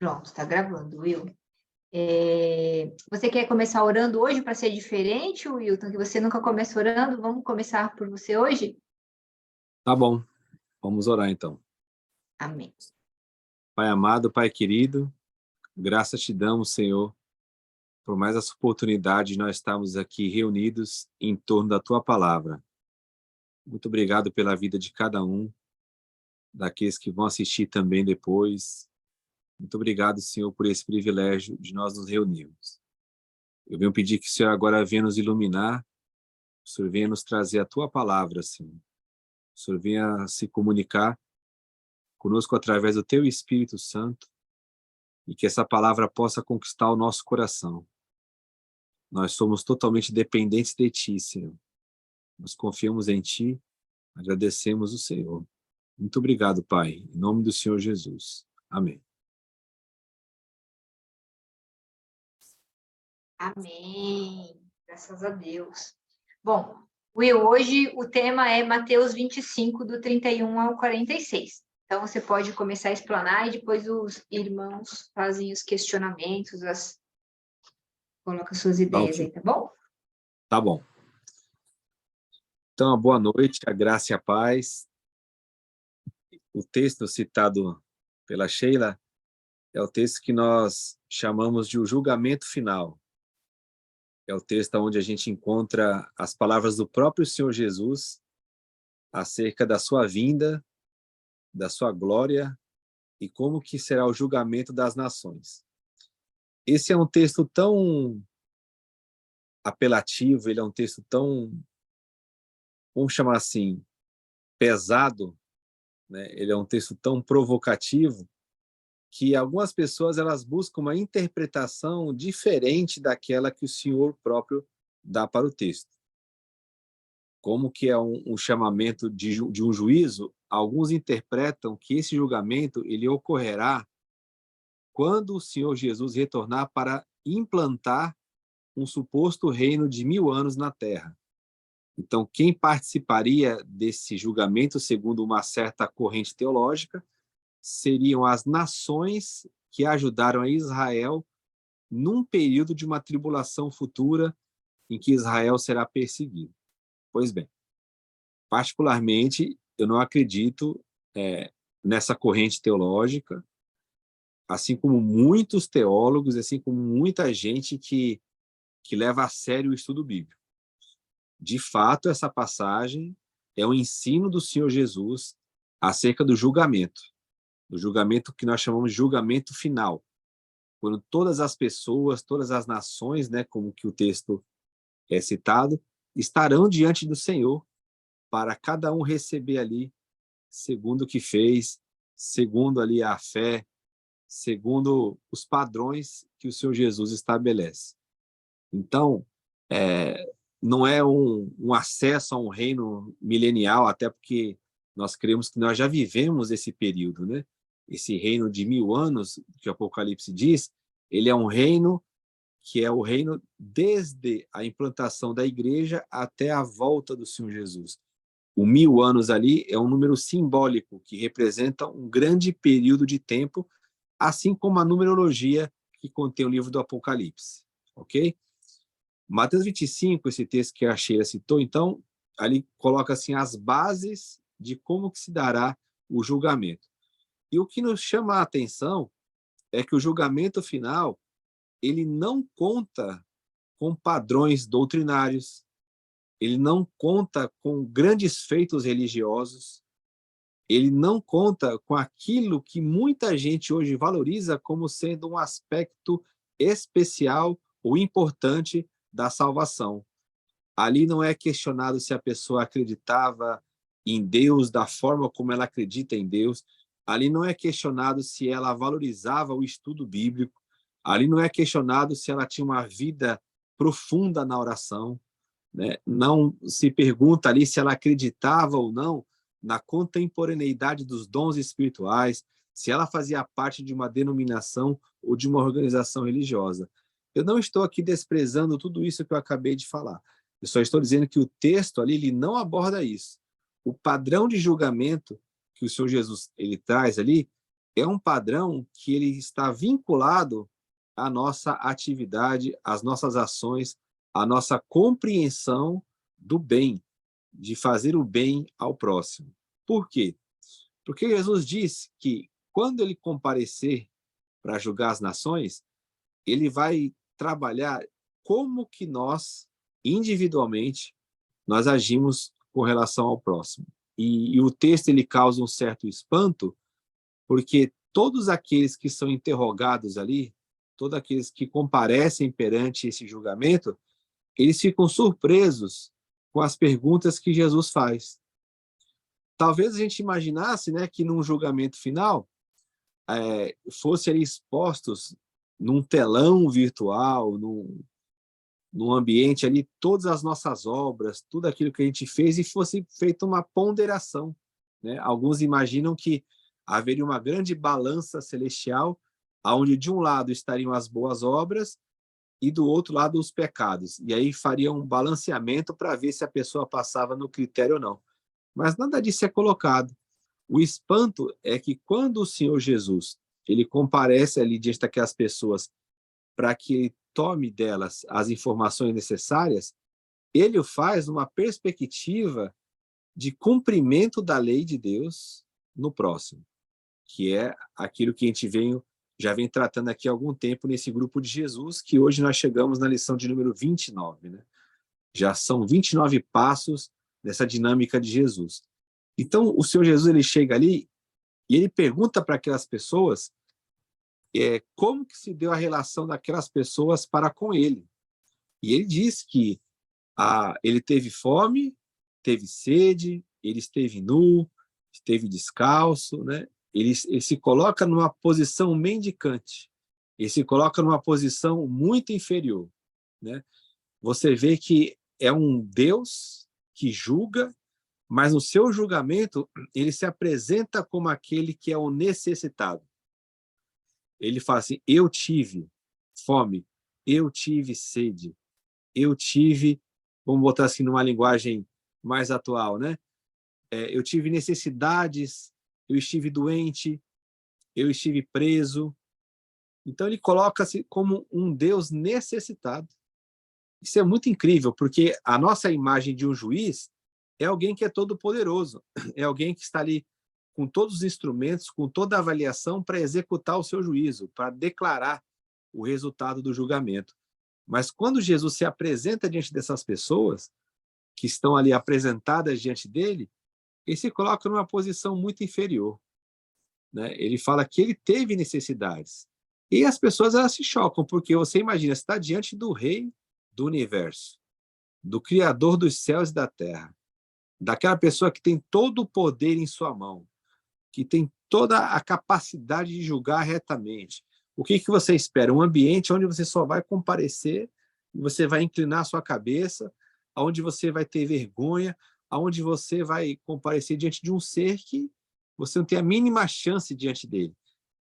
Pronto, está gravando, Will. Você quer começar orando hoje para ser diferente, Wilton? Que você nunca começa orando? Vamos começar por você hoje? Tá bom, vamos orar então. Amém. Pai amado, Pai querido, graças te damos, Senhor, por mais essa oportunidade de nós estarmos aqui reunidos em torno da Tua Palavra. Muito obrigado pela vida de cada um, daqueles que vão assistir também depois. Muito obrigado, Senhor, por esse privilégio de nós nos reunirmos. Eu venho pedir que o Senhor agora venha nos iluminar, o Senhor venha nos trazer a Tua Palavra, Senhor. O Senhor venha se comunicar conosco através do Teu Espírito Santo e que essa palavra possa conquistar o nosso coração. Nós somos totalmente dependentes de Ti, Senhor. Nós confiamos em Ti, agradecemos o Senhor. Muito obrigado, Pai, em nome do Senhor Jesus. Amém. Amém. Graças a Deus. Bom, Will, hoje o tema é Mateus 25, do 31 ao 46. Então, você pode começar a explanar e depois os irmãos fazem os questionamentos, colocam suas ideias aí, tá bom? Tá bom. Então, boa noite, a graça e a paz. O texto citado pela Sheila é o texto que nós chamamos de o julgamento final. É o texto onde a gente encontra as palavras do próprio Senhor Jesus acerca da sua vinda, da sua glória e como que será o julgamento das nações. Esse é um texto tão apelativo, ele é um texto tão, vamos chamar assim, pesado, né? Ele é um texto tão provocativo que algumas pessoas elas buscam uma interpretação diferente daquela que o Senhor próprio dá para o texto. Como que é um chamamento de um juízo, alguns interpretam que esse julgamento ele ocorrerá quando o Senhor Jesus retornar para implantar um suposto reino de 1000 anos na Terra. Então, quem participaria desse julgamento, segundo uma certa corrente teológica, seriam as nações que ajudaram a Israel num período de uma tribulação futura em que Israel será perseguido. Pois bem, particularmente, eu não acredito nessa corrente teológica, assim como muitos teólogos, assim como muita gente que leva a sério o estudo bíblico. De fato, essa passagem é um ensino do Senhor Jesus acerca do julgamento que nós chamamos de julgamento final, quando todas as pessoas, todas as nações, né, como que o texto é citado, estarão diante do Senhor para cada um receber ali segundo o que fez, segundo ali a fé, segundo os padrões que o Senhor Jesus estabelece. Então, não é um acesso a um reino milenial, até porque nós cremos que nós já vivemos esse período, né? Esse reino de 1000 anos, que o Apocalipse diz, ele é um reino que é o reino desde a implantação da igreja até a volta do Senhor Jesus. O 1000 anos ali é um número simbólico que representa um grande período de tempo, assim como a numerologia que contém o livro do Apocalipse, ok? Mateus 25, esse texto que a Sheila citou, então, ali coloca assim as bases de como que se dará o julgamento. E o que nos chama a atenção é que o julgamento final, ele não conta com padrões doutrinários, ele não conta com grandes feitos religiosos, ele não conta com aquilo que muita gente hoje valoriza como sendo um aspecto especial ou importante da salvação. Ali não é questionado se a pessoa acreditava em Deus da forma como ela acredita em Deus. Ali não é questionado se ela valorizava o estudo bíblico. Ali não é questionado se ela tinha uma vida profunda na oração, né? Não se pergunta ali se ela acreditava ou não na contemporaneidade dos dons espirituais, se ela fazia parte de uma denominação ou de uma organização religiosa. Eu não estou aqui desprezando tudo isso que eu acabei de falar. Eu só estou dizendo que o texto ali ele não aborda isso. O padrão de julgamento que o Senhor Jesus ele traz ali é um padrão que ele está vinculado à nossa atividade, às nossas ações, à nossa compreensão do bem, de fazer o bem ao próximo. Por quê? Porque Jesus disse que quando ele comparecer para julgar as nações, ele vai trabalhar como que nós, individualmente, nós agimos com relação ao próximo. E o texto ele causa um certo espanto, porque todos aqueles que são interrogados ali, todos aqueles que comparecem perante esse julgamento, eles ficam surpresos com as perguntas que Jesus faz. Talvez a gente imaginasse, né, que num julgamento final fosse ali expostos num telão virtual, num ambiente ali, todas as nossas obras, tudo aquilo que a gente fez, e fosse feita uma ponderação, né? Alguns imaginam que haveria uma grande balança celestial, onde de um lado estariam as boas obras e do outro lado os pecados. E aí faria um balanceamento para ver se a pessoa passava no critério ou não. Mas nada disso é colocado. O espanto é que quando o Senhor Jesus ele comparece ali diante daquelas pessoas para que ele tome delas as informações necessárias, ele o faz numa perspectiva de cumprimento da lei de Deus no próximo, que é aquilo que a gente já vem tratando aqui há algum tempo nesse grupo de Jesus, que hoje nós chegamos na lição de número 29, né? Já são 29 passos dessa dinâmica de Jesus. Então, o Senhor Jesus ele chega ali e ele pergunta para aquelas pessoas como que se deu a relação daquelas pessoas para com ele. E ele diz que ele teve fome, teve sede, ele esteve nu, esteve descalço, né? Ele se coloca numa posição mendicante, ele se coloca numa posição muito inferior, né? Você vê que é um Deus que julga, mas no seu julgamento ele se apresenta como aquele que é o necessitado. Ele fala assim: eu tive fome, eu tive sede, eu tive, vamos botar assim numa linguagem mais atual, né? Eu tive necessidades, eu estive doente, eu estive preso. Então ele coloca-se como um Deus necessitado. Isso é muito incrível, porque a nossa imagem de um juiz é alguém que é todo poderoso, é alguém que está ali com todos os instrumentos, com toda a avaliação para executar o seu juízo, para declarar o resultado do julgamento. Mas quando Jesus se apresenta diante dessas pessoas, que estão ali apresentadas diante dele, ele se coloca numa posição muito inferior, né? Ele fala que ele teve necessidades. E as pessoas elas se chocam, porque você imagina, você está diante do rei do universo, do Criador dos céus e da terra, daquela pessoa que tem todo o poder em sua mão, que tem toda a capacidade de julgar retamente. O que você espera? Um ambiente onde você só vai comparecer, você vai inclinar sua cabeça, onde você vai ter vergonha, onde você vai comparecer diante de um ser que você não tem a mínima chance diante dele.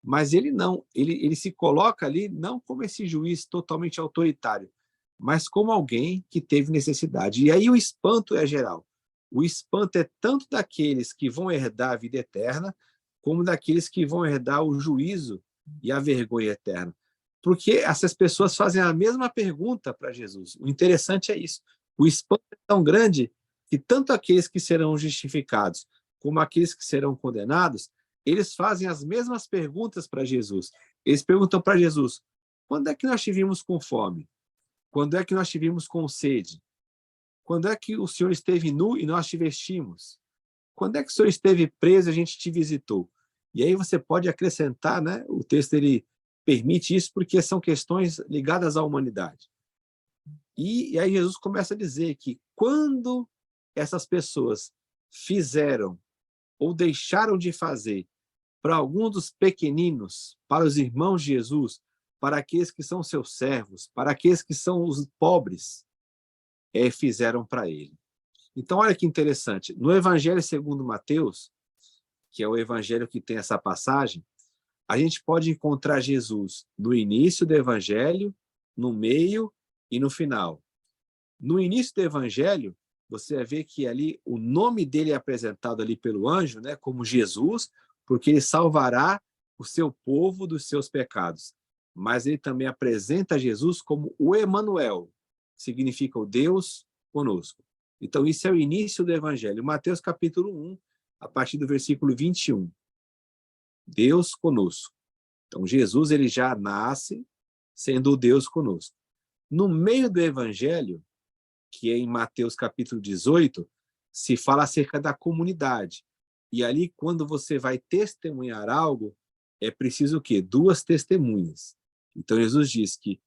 Mas ele não, ele se coloca ali não como esse juiz totalmente autoritário, mas como alguém que teve necessidade. E aí o espanto é geral. O espanto é tanto daqueles que vão herdar a vida eterna, como daqueles que vão herdar o juízo e a vergonha eterna. Porque essas pessoas fazem a mesma pergunta para Jesus. O interessante é isso. O espanto é tão grande que tanto aqueles que serão justificados como aqueles que serão condenados, eles fazem as mesmas perguntas para Jesus. Eles perguntam para Jesus: quando é que nós te vimos com fome? Quando é que nós te vimos com sede? Quando é que o Senhor esteve nu e nós te vestimos? Quando é que o Senhor esteve preso e a gente te visitou? E aí você pode acrescentar, né? O texto ele permite isso porque são questões ligadas à humanidade. E aí Jesus começa a dizer que quando essas pessoas fizeram ou deixaram de fazer para algum dos pequeninos, para os irmãos de Jesus, para aqueles que são seus servos, para aqueles que são os pobres, fizeram para ele. Então, olha que interessante. No Evangelho segundo Mateus, que é o evangelho que tem essa passagem, a gente pode encontrar Jesus no início do evangelho, no meio e no final. No início do evangelho, você vai ver que ali o nome dele é apresentado ali pelo anjo, né, como Jesus, porque ele salvará o seu povo dos seus pecados. Mas ele também apresenta Jesus como o Emanuel, que significa o Deus conosco. Então, isso é o início do Evangelho. Mateus capítulo 1, a partir do versículo 21. Deus conosco. Então, Jesus ele já nasce sendo o Deus conosco. No meio do Evangelho, que é em Mateus capítulo 18, se fala acerca da comunidade. E ali, quando você vai testemunhar algo, é preciso o quê? 2 testemunhas. Então, Jesus diz que,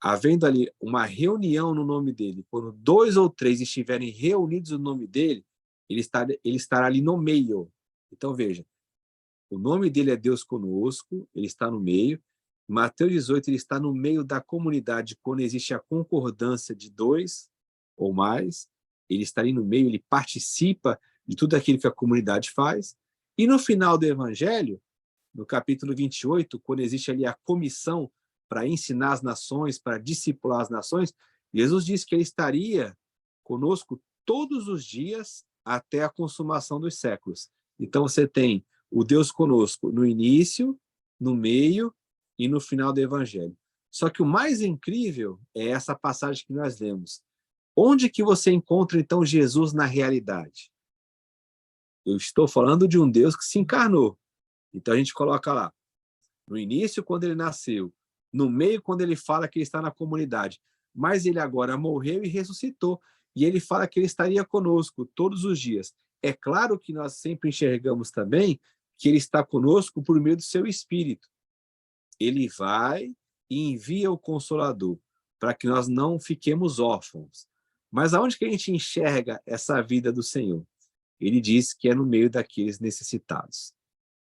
havendo ali uma reunião no nome dele, quando 2 ou 3 estiverem reunidos no nome dele, ele estará ali no meio. Então, veja, o nome dele é Deus conosco, ele está no meio. Mateus 18, ele está no meio da comunidade, quando existe a concordância de 2 ou mais, ele está ali no meio, ele participa de tudo aquilo que a comunidade faz. E no final do Evangelho, no capítulo 28, quando existe ali a comissão para ensinar as nações, para discipular as nações, Jesus disse que ele estaria conosco todos os dias até a consumação dos séculos. Então você tem o Deus conosco no início, no meio e no final do Evangelho. Só que o mais incrível é essa passagem que nós lemos. Onde que você encontra, então, Jesus na realidade? Eu estou falando de um Deus que se encarnou. Então a gente coloca lá, no início, quando ele nasceu, no meio, quando ele fala que ele está na comunidade, mas ele agora morreu e ressuscitou, e ele fala que ele estaria conosco todos os dias. É claro que nós sempre enxergamos também que ele está conosco por meio do seu Espírito. Ele vai e envia o Consolador, para que nós não fiquemos órfãos. Mas aonde que a gente enxerga essa vida do Senhor? Ele diz que é no meio daqueles necessitados.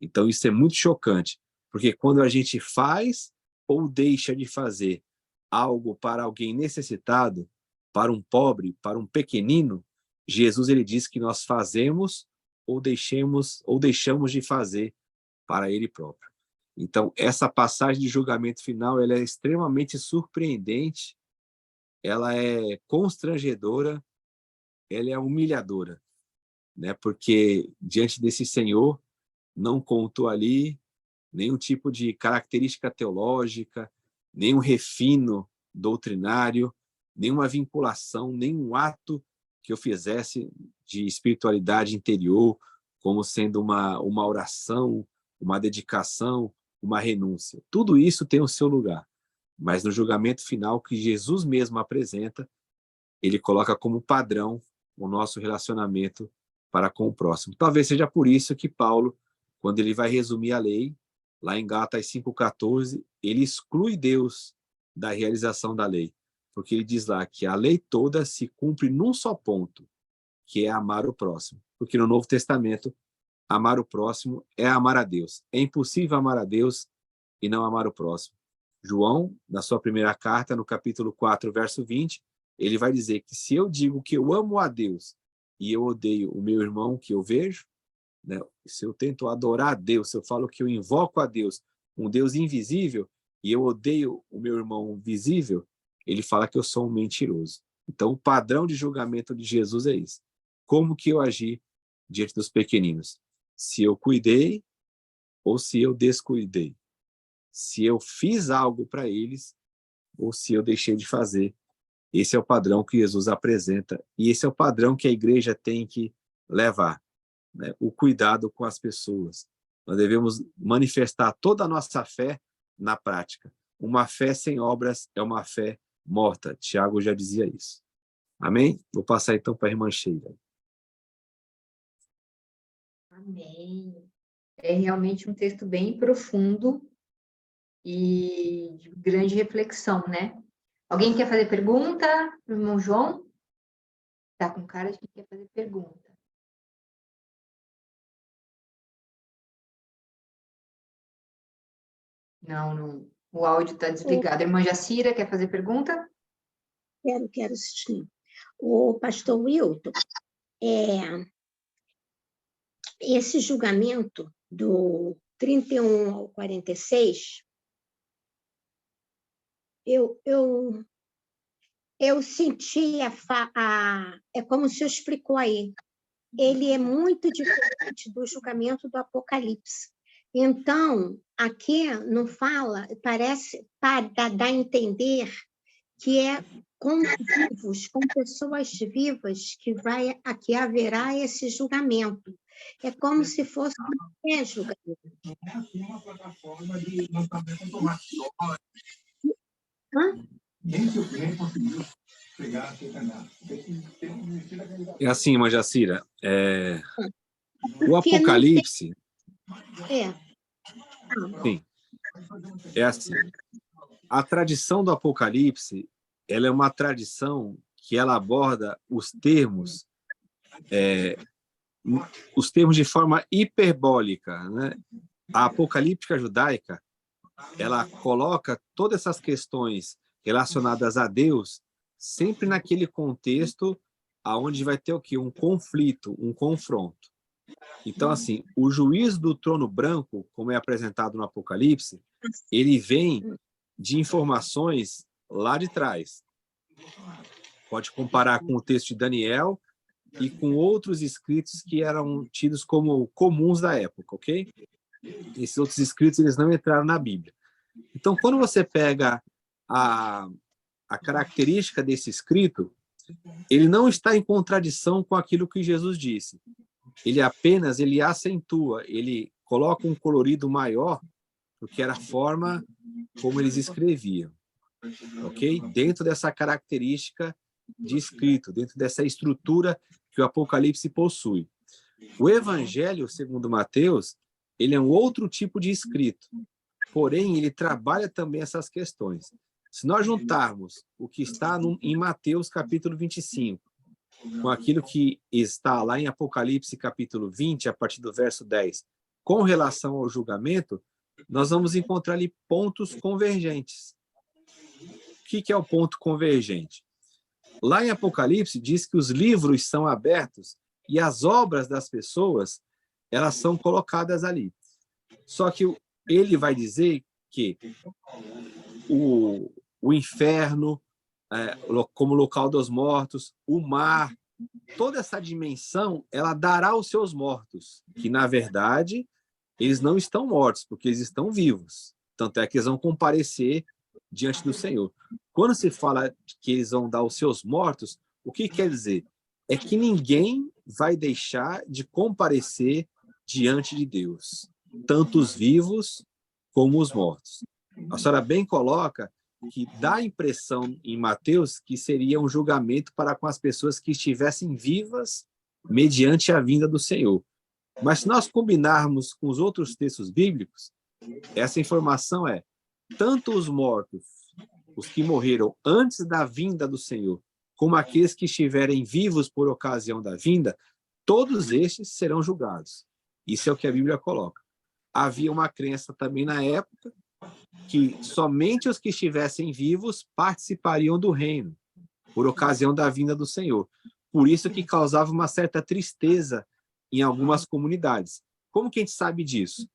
Então isso é muito chocante, porque quando a gente faz ou deixa de fazer algo para alguém necessitado, para um pobre, para um pequenino, Jesus ele diz que nós fazemos ou deixamos de fazer para ele próprio. Então essa passagem de julgamento final, ela é extremamente surpreendente, ela é constrangedora, ela é humilhadora, né? Porque diante desse Senhor não contou ali nenhum tipo de característica teológica, nenhum refino doutrinário, nenhuma vinculação, nenhum ato que eu fizesse de espiritualidade interior, como sendo uma oração, uma dedicação, uma renúncia. Tudo isso tem o seu lugar, mas no julgamento final que Jesus mesmo apresenta, ele coloca como padrão o nosso relacionamento para com o próximo. Talvez seja por isso que Paulo, quando ele vai resumir a lei, lá em Gálatas 5,14, ele exclui Deus da realização da lei, porque ele diz lá que a lei toda se cumpre num só ponto, que é amar o próximo. Porque no Novo Testamento, amar o próximo é amar a Deus. É impossível amar a Deus e não amar o próximo. João, na sua primeira carta, no capítulo 4, verso 20, ele vai dizer que se eu digo que eu amo a Deus e eu odeio o meu irmão que eu vejo, né? Se eu tento adorar a Deus, se eu falo que eu invoco a Deus, um Deus invisível, e eu odeio o meu irmão visível, ele fala que eu sou um mentiroso. Então, o padrão de julgamento de Jesus é isso. Como que eu agi diante dos pequeninos? Se eu cuidei ou se eu descuidei? Se eu fiz algo para eles ou se eu deixei de fazer? Esse é o padrão que Jesus apresenta e esse é o padrão que a igreja tem que levar, né? O cuidado com as pessoas. Nós devemos manifestar toda a nossa fé na prática. Uma fé sem obras é uma fé morta. Tiago já dizia isso. Amém? Vou passar então para a irmã Sheila. Amém. É realmente um texto bem profundo e de grande reflexão, né? Alguém quer fazer pergunta? O irmão João? Tá com cara de que quer fazer pergunta. Não. O áudio está desligado. A irmã Jacira quer fazer pergunta? Quero sim. O pastor Wilton, esse julgamento do 31 ao 46, eu senti é como o senhor explicou aí, ele é muito diferente do julgamento do Apocalipse, Então, aqui não fala, parece, para dar a entender que é com vivos, com pessoas vivas, que haverá esse julgamento. É como se fosse um julgamento. Uma plataforma de lançamento automático. Hã? Nem conseguiu pegar a candidato. É assim, irmã Jacira, o Porque não Apocalipse, tem- sim, é assim. A tradição do Apocalipse, ela é uma tradição que ela aborda os termos de forma hiperbólica, né? A apocalíptica judaica, ela coloca todas essas questões relacionadas a Deus sempre naquele contexto aonde vai ter o quê? Um conflito, um confronto. Então, assim, o juízo do trono branco, como é apresentado no Apocalipse, ele vem de informações lá de trás. Pode comparar com o texto de Daniel e com outros escritos que eram tidos como comuns da época, ok? Esses outros escritos, eles não entraram na Bíblia. Então, quando você pega a característica desse escrito, ele não está em contradição com aquilo que Jesus disse. Ele acentua, ele coloca um colorido maior, porque era a forma como eles escreviam, ok? Dentro dessa característica de escrito, dentro dessa estrutura que o Apocalipse possui. O Evangelho, segundo Mateus, ele é um outro tipo de escrito, porém, ele trabalha também essas questões. Se nós juntarmos o que está em Mateus capítulo 25, com aquilo que está lá em Apocalipse capítulo 20, a partir do verso 10, com relação ao julgamento, nós vamos encontrar ali pontos convergentes. O que é o ponto convergente? Lá em Apocalipse diz que os livros são abertos e as obras das pessoas, elas são colocadas ali. Só que ele vai dizer que o inferno, como local dos mortos, o mar, toda essa dimensão, ela dará aos seus mortos, que na verdade eles não estão mortos, porque eles estão vivos. Tanto é que eles vão comparecer diante do Senhor. Quando se fala que eles vão dar aos seus mortos, o que quer dizer? É que ninguém vai deixar de comparecer diante de Deus, tanto os vivos como os mortos. A senhora bem coloca que dá a impressão em Mateus que seria um julgamento para com as pessoas que estivessem vivas mediante a vinda do Senhor. Mas se nós combinarmos com os outros textos bíblicos, essa informação é tanto os mortos, os que morreram antes da vinda do Senhor, como aqueles que estiverem vivos por ocasião da vinda, todos estes serão julgados. Isso é o que a Bíblia coloca. Havia uma crença também na época que somente os que estivessem vivos participariam do reino, por ocasião da vinda do Senhor. Por isso que causava uma certa tristeza em algumas comunidades. Como que a gente sabe disso?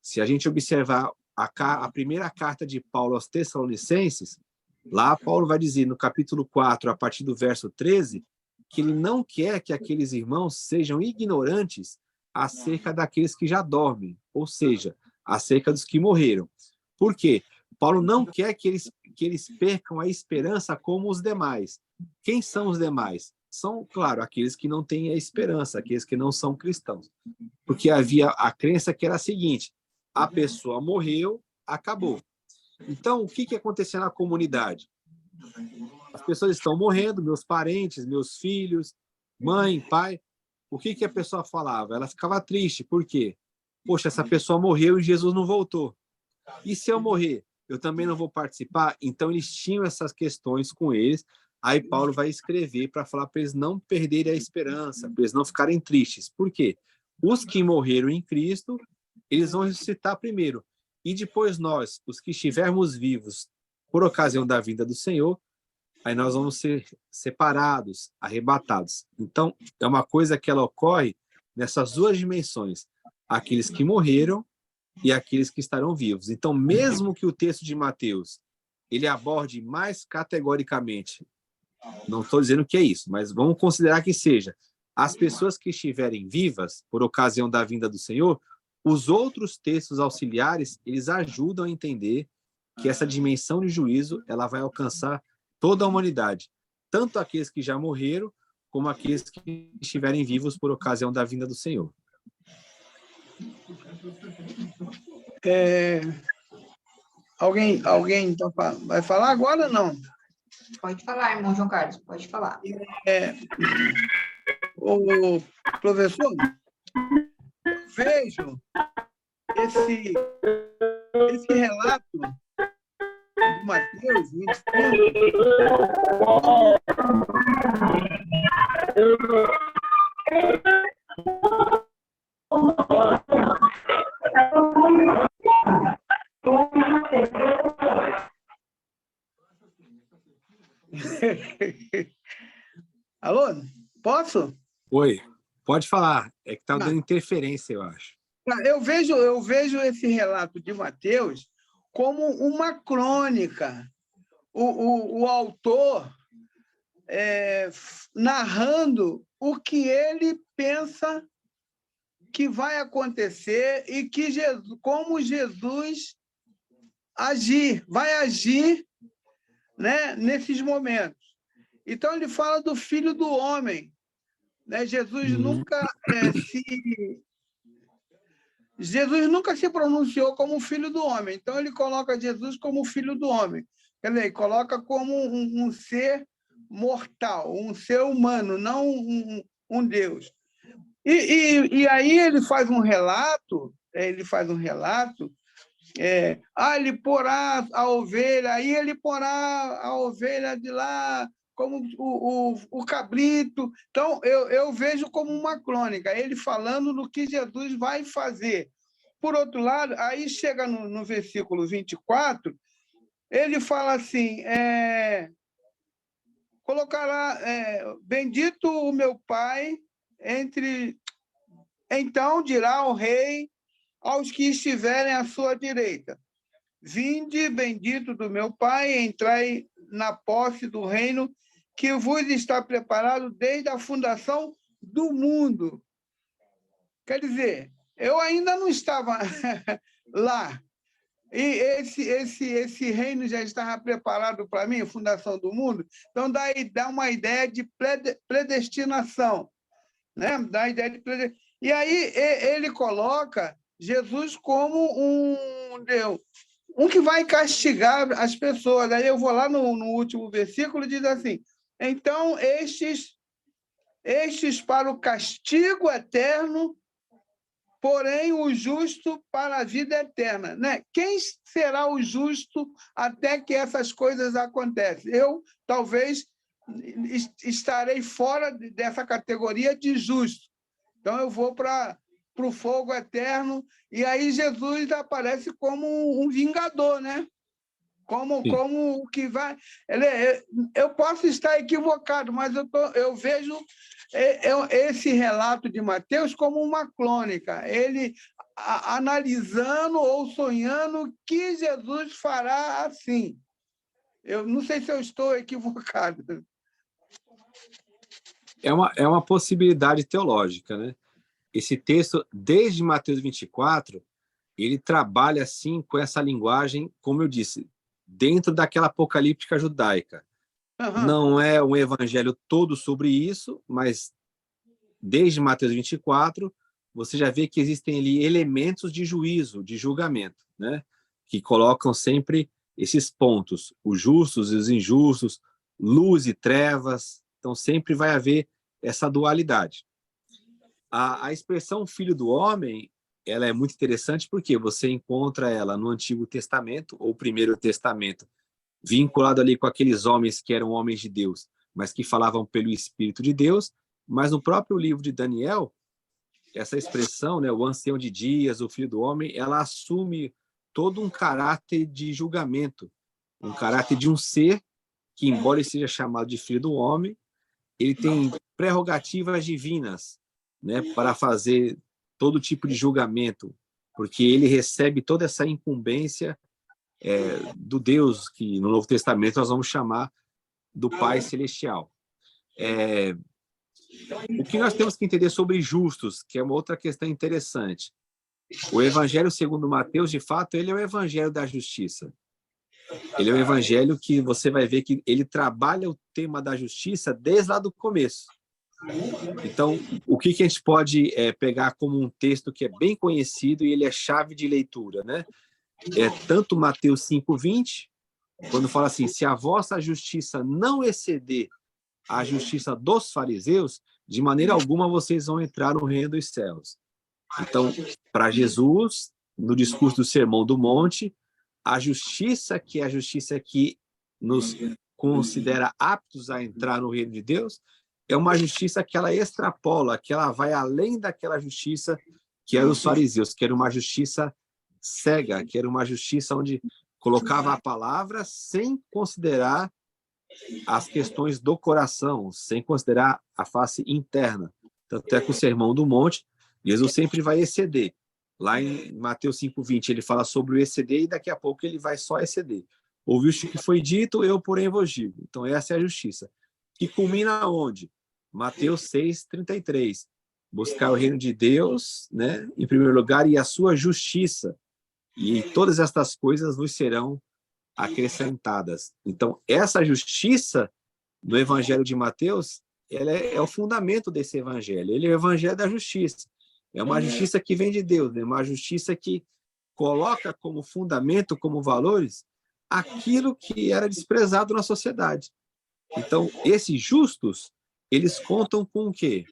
Se a gente observar a primeira carta de Paulo aos Tessalonicenses, lá Paulo vai dizer no capítulo 4, a partir do verso 13, que ele não quer que aqueles irmãos sejam ignorantes acerca daqueles que já dormem, ou seja, acerca dos que morreram. Por quê? Paulo não quer que eles percam a esperança como os demais. Quem são os demais? São, claro, aqueles que não têm a esperança, aqueles que não são cristãos. Porque havia a crença que era a seguinte: a pessoa morreu, acabou. Então, o que aconteceu na comunidade? As pessoas estão morrendo, meus parentes, meus filhos, mãe, pai. O que a pessoa falava? Ela ficava triste. Por quê? Poxa, essa pessoa morreu e Jesus não voltou. E se eu morrer, eu também não vou participar? Então, eles tinham essas questões com eles. Aí Paulo vai escrever para falar para eles não perderem a esperança, para eles não ficarem tristes. Por quê? Os que morreram em Cristo, eles vão ressuscitar primeiro. E depois nós, os que estivermos vivos por ocasião da vinda do Senhor, aí nós vamos ser separados, arrebatados. Então, é uma coisa que ela ocorre nessas duas dimensões. Aqueles que morreram e aqueles que estarão vivos. Então, mesmo que o texto de Mateus ele aborde mais categoricamente, não estou dizendo que é isso, mas vamos considerar que seja as pessoas que estiverem vivas por ocasião da vinda do Senhor, Os outros textos auxiliares, eles ajudam a entender que essa dimensão de juízo ela vai alcançar toda a humanidade, tanto aqueles que já morreram, como aqueles que estiverem vivos por ocasião da vinda do Senhor. Alguém então, vai falar agora ou não? Pode falar, irmão João Carlos, pode falar. O professor, vejo esse relato de Mateus 25, Alô? Posso? Oi, pode falar. É que está dando interferência, eu acho. Eu vejo esse relato de Mateus como uma crônica. O autor narrando o que ele pensa que vai acontecer e que como Jesus vai agir, né, nesses momentos. Então, ele fala do Filho do Homem. Né? Jesus nunca se pronunciou como Filho do Homem. Então, ele coloca Jesus como Filho do Homem. Quer dizer, ele coloca como um ser mortal, um ser humano, não um Deus. E aí ele faz um relato, ele porá a ovelha, aí ele porá a ovelha de lá, como o cabrito. Então, eu vejo como uma crônica, ele falando do que Jesus vai fazer. Por outro lado, aí chega no versículo 24, ele fala assim, colocará, bendito o meu Pai, então dirá o rei aos que estiverem à sua direita, vinde, bendito do meu Pai, entrai na posse do reino que vos está preparado desde a fundação do mundo. Quer dizer, eu ainda não estava lá. E esse reino já estava preparado para mim, a fundação do mundo. Então, dá uma ideia de predestinação. Né? Dá a ideia de predestinação. E aí ele coloca Jesus como um Deus, que vai castigar as pessoas. Aí eu vou lá no último versículo, diz assim, então estes para o castigo eterno, porém o justo para a vida eterna. Né? Quem será o justo até que essas coisas acontecem? Eu, talvez, estarei fora dessa categoria de justo. Então, eu vou para o fogo eterno, e aí Jesus aparece como um vingador, né? Como o que vai... eu posso estar equivocado, mas eu vejo esse relato de Mateus como uma crônica, ele analisando ou sonhando que Jesus fará assim. Eu não sei se eu estou equivocado. É uma possibilidade teológica, né? Esse texto, desde Mateus 24, ele trabalha assim com essa linguagem, como eu disse, dentro daquela apocalíptica judaica. Não é um evangelho todo sobre isso, mas desde Mateus 24, você já vê que existem ali elementos de juízo, de julgamento, né? Que colocam sempre esses pontos, os justos e os injustos, luz e trevas. Então, sempre vai haver essa dualidade. A expressão filho do homem, ela é muito interessante porque você encontra ela no Antigo Testamento, ou Primeiro Testamento, vinculado ali com aqueles homens que eram homens de Deus, mas que falavam pelo Espírito de Deus. Mas no próprio livro de Daniel, essa expressão, né, o ancião de dias, o filho do homem, ela assume todo um caráter de julgamento, um caráter de um ser que, embora ele seja chamado de filho do homem, ele tem prerrogativas divinas, né, para fazer todo tipo de julgamento, porque ele recebe toda essa incumbência do Deus, que no Novo Testamento nós vamos chamar do Pai Celestial. O que nós temos que entender sobre justos, que é uma outra questão interessante. O Evangelho segundo Mateus, de fato, ele é o Evangelho da justiça. Ele é um evangelho que você vai ver que ele trabalha o tema da justiça desde lá do começo. Então, o que a gente pode pegar como um texto que é bem conhecido e ele é chave de leitura, né? É tanto Mateus 5:20, quando fala assim, se a vossa justiça não exceder a justiça dos fariseus, de maneira alguma vocês vão entrar no reino dos céus. Então, para Jesus, no discurso do Sermão do Monte, a justiça, que é a justiça que nos considera aptos a entrar no reino de Deus, é uma justiça que ela extrapola, que ela vai além daquela justiça que era os fariseus, que era uma justiça cega, que era uma justiça onde colocava a palavra sem considerar as questões do coração, sem considerar a face interna. Tanto é que o Sermão do Monte, Jesus sempre vai exceder. Lá em Mateus 5:20, ele fala sobre o exceder e daqui a pouco ele vai só exceder. Ouviste o que foi dito, eu, porém, vos digo. Então, essa é a justiça. Que culmina onde? Mateus 6:33. Buscar o reino de Deus, né, em primeiro lugar, e a sua justiça. E todas estas coisas vos serão acrescentadas. Então, essa justiça do Evangelho de Mateus, ela é o fundamento desse Evangelho. Ele é o Evangelho da justiça. É uma justiça que vem de Deus, né? Uma justiça que coloca como fundamento, como valores, aquilo que era desprezado na sociedade. Então, esses justos, eles contam com o quê?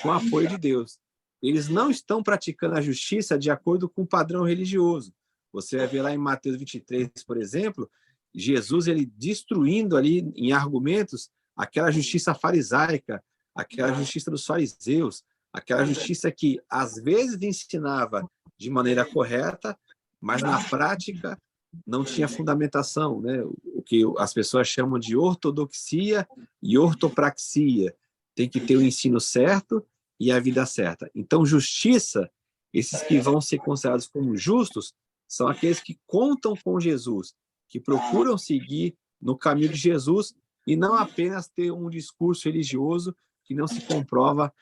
Com o apoio de Deus. Eles não estão praticando a justiça de acordo com o padrão religioso. Você vai ver lá em Mateus 23, por exemplo, Jesus ele destruindo ali em argumentos aquela justiça farisaica, aquela justiça dos fariseus, aquela justiça que às vezes ensinava de maneira correta, mas na prática não tinha fundamentação, né? O que as pessoas chamam de ortodoxia e ortopraxia. Tem que ter o ensino certo e a vida certa. Então, justiça, esses que vão ser considerados como justos, são aqueles que contam com Jesus, que procuram seguir no caminho de Jesus e não apenas ter um discurso religioso que não se comprova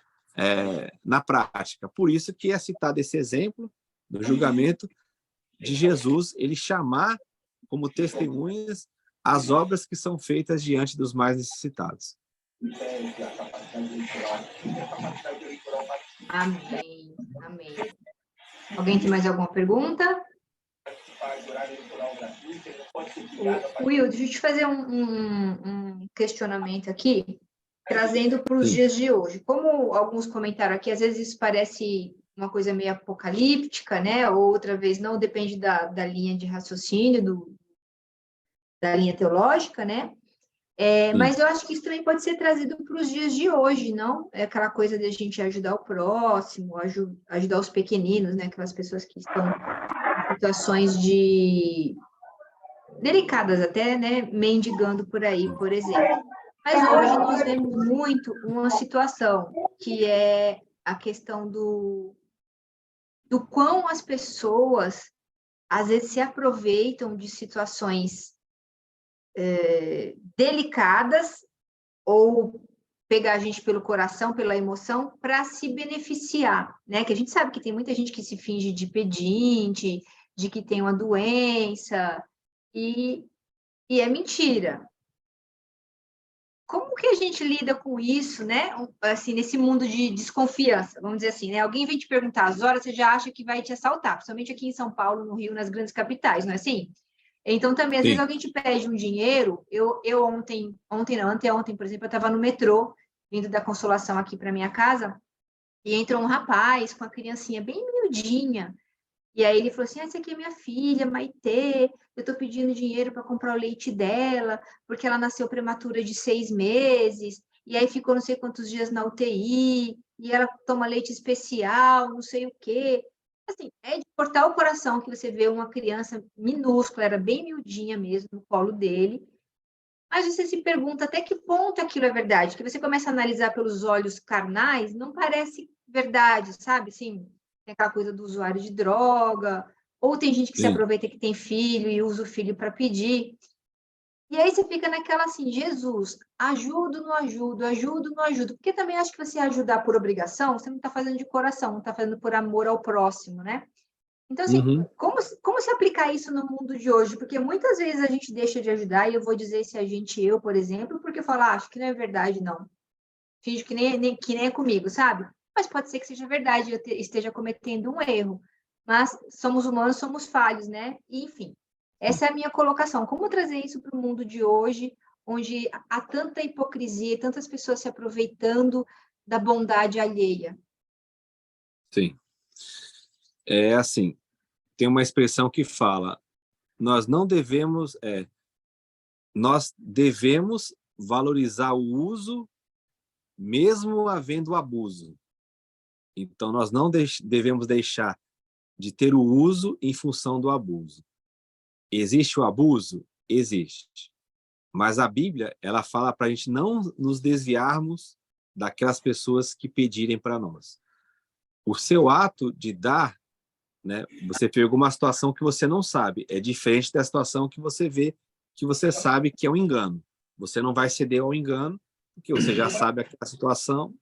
na prática. Por isso que é citado esse exemplo do julgamento de Jesus, ele chamar como testemunhas as obras que são feitas diante dos mais necessitados. Amém, amém. Alguém tem mais alguma pergunta? Will, deixa eu te fazer um questionamento aqui, trazendo para os dias de hoje. Como alguns comentaram aqui, às vezes isso parece uma coisa meio apocalíptica, né? Ou outra vez não, depende da linha de raciocínio, da linha teológica, né? Mas eu acho que isso também pode ser trazido para os dias de hoje, não? É aquela coisa de a gente ajudar o próximo, ajudar os pequeninos, né? Aquelas pessoas que estão em situações delicadas até, né? Mendigando por aí, por exemplo. Mas hoje nós vemos muito uma situação que é a questão do quão as pessoas, às vezes, se aproveitam de situações delicadas ou pegar a gente pelo coração, pela emoção, para se beneficiar, né? Que a gente sabe que tem muita gente que se finge de pedinte, de que tem uma doença, e é mentira. Como que a gente lida com isso, né? Assim, nesse mundo de desconfiança, vamos dizer assim, né? Alguém vem te perguntar as horas, você já acha que vai te assaltar, principalmente aqui em São Paulo, no Rio, nas grandes capitais, não é assim? Então, também, às vezes, alguém te pede um dinheiro. Eu anteontem, por exemplo, eu estava no metrô, vindo da Consolação aqui para minha casa, e entrou um rapaz com a criancinha bem miudinha. E aí ele falou assim, essa aqui é minha filha, Maitê, eu estou pedindo dinheiro para comprar o leite dela, porque ela nasceu prematura de 6 meses, e aí ficou não sei quantos dias na UTI, e ela toma leite especial, não sei o quê. Assim, é de cortar o coração que você vê uma criança minúscula, era bem miudinha mesmo, no colo dele, mas você se pergunta até que ponto aquilo é verdade, que você começa a analisar pelos olhos carnais, não parece verdade, sabe? Assim, tem aquela coisa do usuário de droga, ou tem gente que se aproveita que tem filho e usa o filho para pedir. E aí você fica naquela assim, Jesus, ajudo, não ajudo, ajudo, não ajudo. Porque também acho que você ajudar por obrigação, você não está fazendo de coração, não está fazendo por amor ao próximo, né? Então, assim, Uhum. como se aplicar isso no mundo de hoje? Porque muitas vezes a gente deixa de ajudar, e eu vou dizer se a gente, eu, por exemplo, porque eu falo, acho que não é verdade, não. Finge que nem é comigo, sabe? Mas pode ser que seja verdade, eu esteja cometendo um erro. Mas somos humanos, somos falhos, né? E, enfim, essa é a minha colocação. Como trazer isso para o mundo de hoje, onde há tanta hipocrisia, tantas pessoas se aproveitando da bondade alheia? Sim. É assim, tem uma expressão que fala, nós não devemos, nós devemos valorizar o uso, mesmo havendo abuso. Então, nós não devemos deixar de ter o uso em função do abuso. Existe o abuso? Existe. Mas a Bíblia, ela fala para a gente não nos desviarmos daquelas pessoas que pedirem para nós. O seu ato de dar, né, você pegou uma situação que você não sabe, é diferente da situação que você vê, que você sabe que é um engano. Você não vai ceder ao engano, porque você já sabe aquela situação,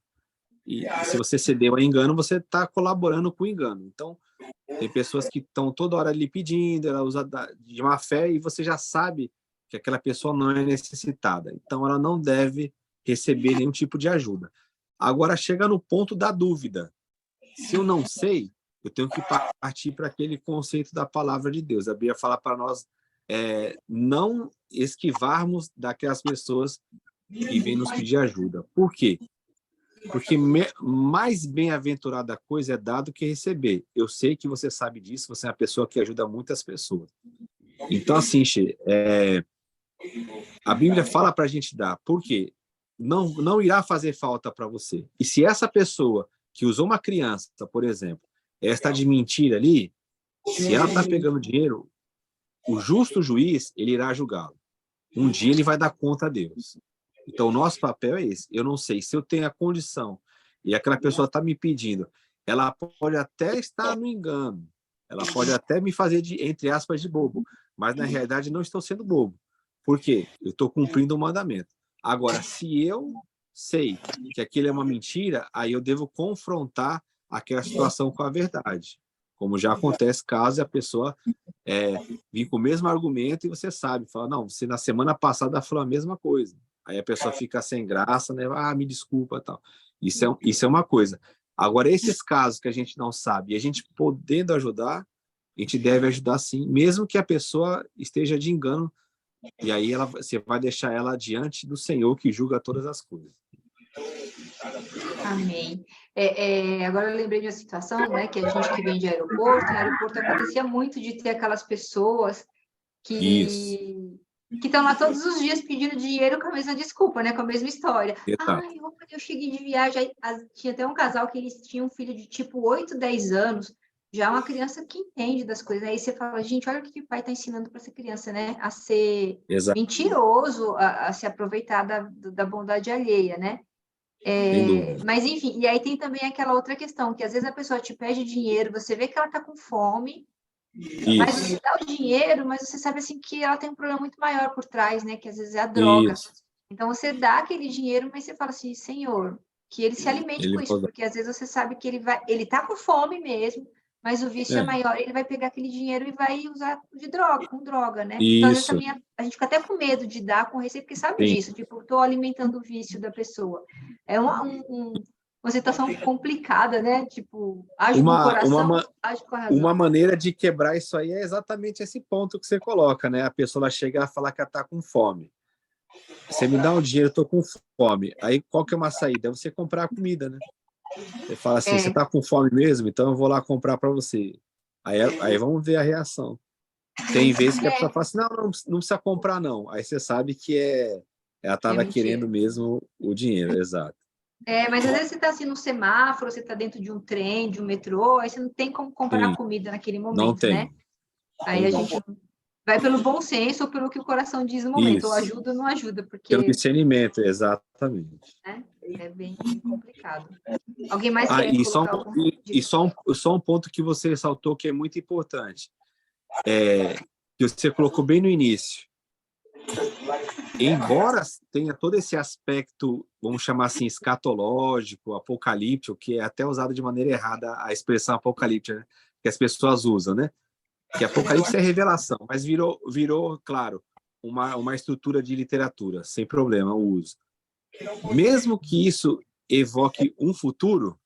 e se você cedeu ao engano, você está colaborando com o engano. Então, tem pessoas que estão toda hora lhe pedindo, ela usa de má fé, e você já sabe que aquela pessoa não é necessitada. Então, ela não deve receber nenhum tipo de ajuda. Agora, chega no ponto da dúvida. Se eu não sei, eu tenho que partir para aquele conceito da palavra de Deus. A Bíblia fala para nós não esquivarmos daquelas pessoas que vêm nos pedir ajuda. Por quê? Porque mais bem-aventurada a coisa é dar do que receber. Eu sei que você sabe disso, você é uma pessoa que ajuda muitas pessoas. Então, assim, a Bíblia fala para a gente dar. Por quê? Não irá fazer falta para você. E se essa pessoa que usou uma criança, por exemplo, ela está de mentira ali, se ela está pegando dinheiro, o justo juiz, ele irá julgá-lo. Um dia ele vai dar conta a Deus. Então, o nosso papel é esse. Eu não sei se eu tenho a condição e aquela pessoa está me pedindo, ela pode até estar no engano, ela pode até me fazer, entre aspas, de bobo, mas na realidade não estou sendo bobo. Por quê? Eu estou cumprindo o mandamento. Agora, se eu sei que aquilo é uma mentira, aí eu devo confrontar aquela situação com a verdade. Como já acontece caso a pessoa vir com o mesmo argumento e você sabe, fala, não, você na semana passada falou a mesma coisa. Aí a pessoa fica sem graça, né? Ah, me desculpa, tal. Isso é uma coisa. Agora, esses casos que a gente não sabe e a gente podendo ajudar, a gente deve ajudar sim, mesmo que a pessoa esteja de engano, e aí você vai deixar ela diante do Senhor que julga todas as coisas. Amém. Agora eu lembrei de uma situação, né, que a gente que vem de aeroporto, no aeroporto acontecia muito de ter aquelas pessoas que estão lá todos os dias pedindo dinheiro com a mesma desculpa, né, com a mesma história. Exato. Eu cheguei de viagem, tinha até um casal que eles tinham um filho de tipo 8, 10 anos, já uma criança que entende das coisas. Aí você fala, gente, olha o que o pai está ensinando para essa criança, né, a ser mentiroso, a se aproveitar da bondade alheia, né? Mas, enfim, e aí tem também aquela outra questão, que às vezes a pessoa te pede dinheiro, você vê que ela está com fome, mas você dá o dinheiro, mas você sabe assim que ela tem um problema muito maior por trás, né? Que às vezes é a droga. Isso. Então você dá aquele dinheiro, mas você fala assim, Senhor, que ele se alimente com isso, porque às vezes você sabe que ele está com fome mesmo, mas o vício é maior, ele vai pegar aquele dinheiro e vai usar com droga, né? Então, às vezes também a gente fica até com medo de dar com receita, porque sabe disso, tipo, estou alimentando o vício da pessoa. É uma situação complicada, né? Tipo, age com o coração, age com a razão. Uma maneira de quebrar isso aí é exatamente esse ponto que você coloca, né? A pessoa chega a falar que ela está com fome. Você me dá um dinheiro, eu estou com fome. Aí qual que é uma saída? É você comprar a comida, né? Você fala assim, você está com fome mesmo? Então eu vou lá comprar para você. Aí vamos ver a reação. Tem vezes que a pessoa fala assim, não precisa comprar não. Aí você sabe que ela estava querendo mesmo o dinheiro, exato. Mas às vezes você está assim no semáforo, você está dentro de um trem, de um metrô, aí você não tem como comprar comida naquele momento, não tem. né? Aí a gente vai pelo bom senso ou pelo que o coração diz no momento, Isso. Ou ajuda ou não ajuda, porque... Pelo discernimento, exatamente. É bem complicado. Alguém mais quer colocar só um ponto que você ressaltou que é muito importante, que você colocou bem no início. embora tenha todo esse aspecto, vamos chamar assim, escatológico, apocalíptico, que é até usado de maneira errada a expressão apocalíptica, né? Que as pessoas usam, né? Que apocalipse é revelação, mas virou, claro, uma estrutura de literatura, sem problema o uso. Mesmo que isso evoque um futuro,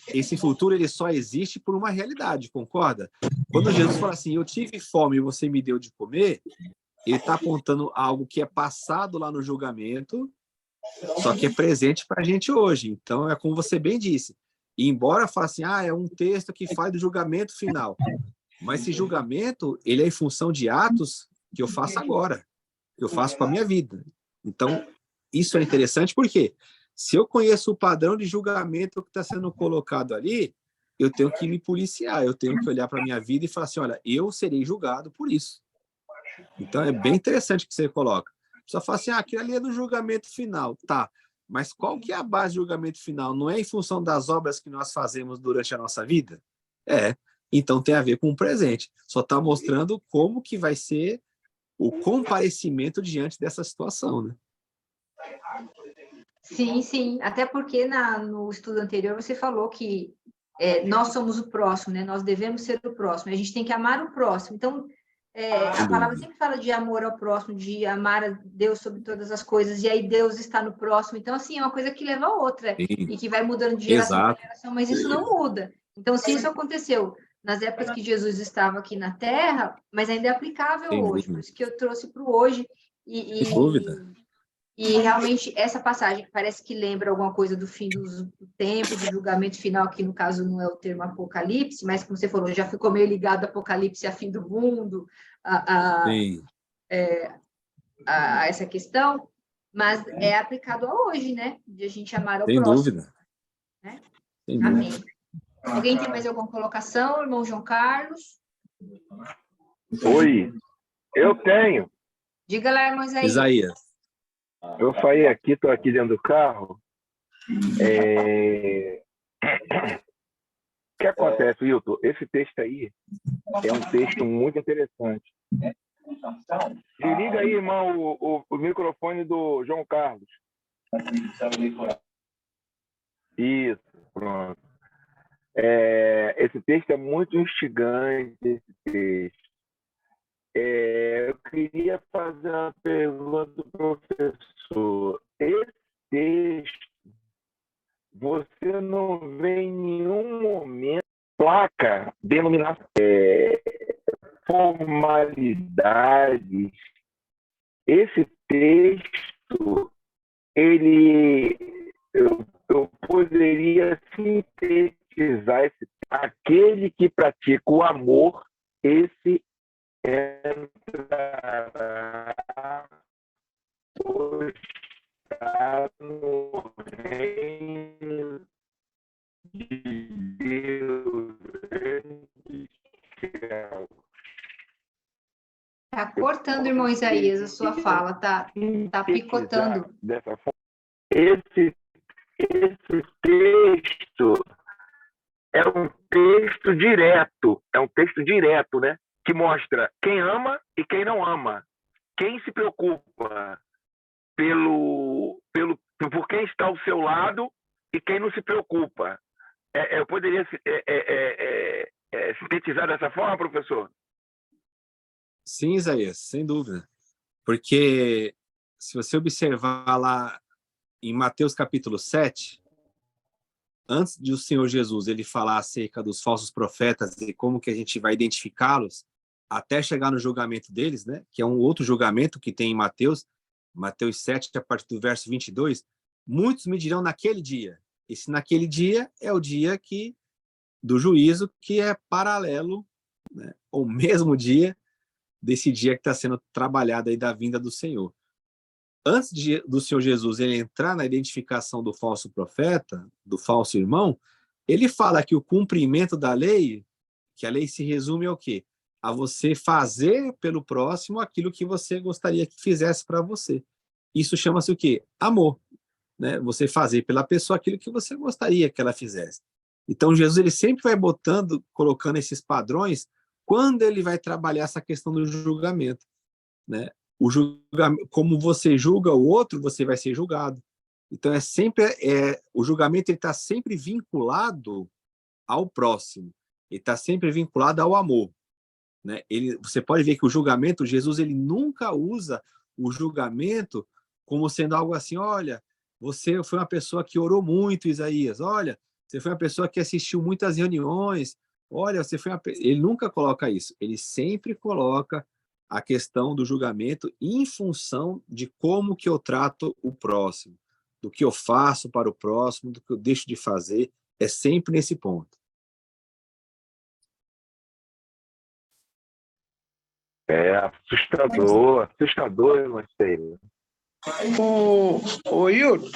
esse futuro ele só existe por uma realidade, concorda? Quando Jesus fala assim, eu tive fome e você me deu de comer, ele está apontando algo que é passado lá no julgamento, só que é presente para a gente hoje. Então, é como você bem disse. E embora fale assim, é um texto que fala do julgamento final, mas esse julgamento, ele é em função de atos que eu faço agora, que eu faço com a minha vida. Então, isso é interessante porque se eu conheço o padrão de julgamento que está sendo colocado ali, eu tenho que me policiar, eu tenho que olhar para a minha vida e falar assim, olha, eu serei julgado por isso. Então, é bem interessante que você coloca. Só fala assim, aquilo ali é do julgamento final. Tá, mas qual que é a base do julgamento final? Não é em função das obras que nós fazemos durante a nossa vida? Então tem a ver com o presente. Só está mostrando como que vai ser o comparecimento diante dessa situação, né? Sim, sim. Até porque no estudo anterior você falou que nós somos o próximo, né? Nós devemos ser o próximo. A gente tem que amar o próximo. Então, a palavra sempre fala de amor ao próximo, de amar a Deus sobre todas as coisas, e aí Deus está no próximo. Então, assim, é uma coisa que leva a outra, Sim. E que vai mudando de geração Exato. para geração, mas isso não muda. Então, se isso aconteceu nas épocas que Jesus estava aqui na Terra, mas ainda é aplicável Sem hoje, dúvida. por isso que eu trouxe para o hoje. Sem dúvida. E realmente essa passagem parece que lembra alguma coisa do fim do tempo, do julgamento final, que no caso não é o termo apocalipse, mas como você falou, já ficou meio ligado ao apocalipse a fim do mundo, Sim. a essa questão, mas é aplicado a hoje, né? De a gente amar ao Sem próximo. dúvida. Né? Sem Amém. dúvida. Alguém tem mais alguma colocação, irmão João Carlos? Oi, eu tenho. Diga lá, irmão Isaías. Eu saí aqui, estou aqui dentro do carro. O que acontece, Wilton? Esse texto aí é um texto muito interessante. Desliga aí, irmão, o microfone do João Carlos. Isso, pronto. Esse texto é muito instigante, esse texto. Eu queria fazer uma pergunta para o professor. Esse texto, você não vê em nenhum momento placa, denominação, formalidades. Esse texto, eu poderia sintetizar aquele que pratica o amor, esse entrará no reino de Deus. Está cortando, irmão Isaías, a sua fala, tá picotando. Dessa forma, esse texto é um texto direto, né? Que mostra quem ama e quem não ama, quem se preocupa por quem está ao seu lado e quem não se preocupa. Eu poderia sintetizar dessa forma, professor? Sim, Isaías, sem dúvida. Porque se você observar lá em Mateus capítulo 7, antes de o Senhor Jesus ele falar acerca dos falsos profetas e como que a gente vai identificá-los, até chegar no julgamento deles, né? Que é um outro julgamento que tem em Mateus 7, a partir do verso 22, muitos me dirão naquele dia. Esse naquele dia é o dia do juízo, que é paralelo, né? Ou mesmo dia desse dia que está sendo trabalhado aí da vinda do Senhor. Antes do Senhor Jesus ele entrar na identificação do falso profeta, do falso irmão, ele fala que o cumprimento da lei, que a lei se resume ao quê? A você fazer pelo próximo aquilo que você gostaria que fizesse para você. Isso chama-se o quê? Amor. Né? Você fazer pela pessoa aquilo que você gostaria que ela fizesse. Então, Jesus ele sempre vai colocando esses padrões quando ele vai trabalhar essa questão do julgamento. Né? o julgamento, como você julga o outro, você vai ser julgado. Então, o julgamento está sempre vinculado ao próximo. Ele está sempre vinculado ao amor. Né? Você pode ver que o julgamento, Jesus, ele nunca usa o julgamento como sendo algo assim, olha, você foi uma pessoa que orou muito, Isaías, olha, você foi uma pessoa que assistiu muitas reuniões, olha, você foi Ele nunca coloca isso, ele sempre coloca a questão do julgamento em função de como que eu trato o próximo, do que eu faço para o próximo, do que eu deixo de fazer, é sempre nesse ponto. É assustador, Marcelo. Ô Hilton,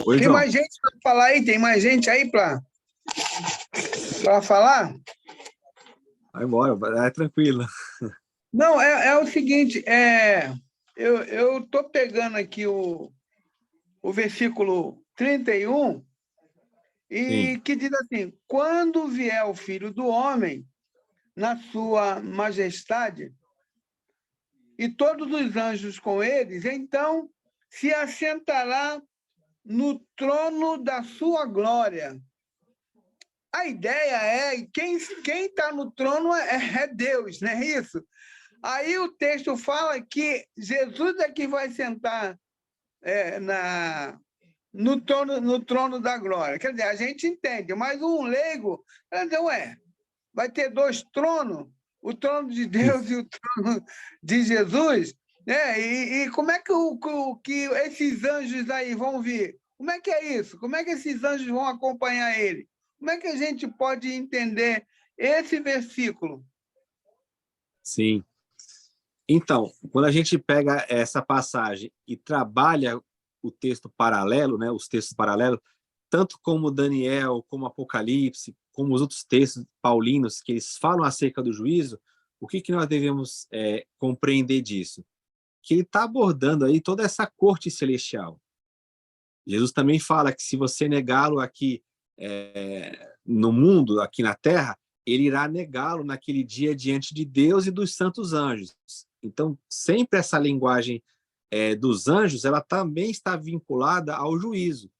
Oi, tem João. mais gente para falar aí? Tem mais gente aí para falar? Vai embora, é tranquilo. Não, é o seguinte, eu estou pegando aqui o versículo 31, Sim. que diz assim, quando vier o Filho do Homem, na sua majestade, e todos os anjos com eles, então se assentará no trono da sua glória. A ideia é quem está no trono é Deus, não é isso? Aí o texto fala que Jesus é que vai sentar no trono da glória. Quer dizer, a gente entende, mas um leigo, vai ter dois tronos, o trono de Deus e o trono de Jesus, né? E como é que esses anjos aí vão vir? Como é que é isso? Como é que esses anjos vão acompanhar ele? Como é que a gente pode entender esse versículo? Sim. Então, quando a gente pega essa passagem e trabalha o texto paralelo, né, os textos paralelos, tanto como Daniel, como Apocalipse, como os outros textos paulinos que eles falam acerca do juízo, o que nós devemos compreender disso? Que ele está abordando aí toda essa corte celestial. Jesus também fala que se você negá-lo aqui no mundo, aqui na terra, ele irá negá-lo naquele dia diante de Deus e dos santos anjos. Então, sempre essa linguagem dos anjos, ela também está vinculada ao juízo.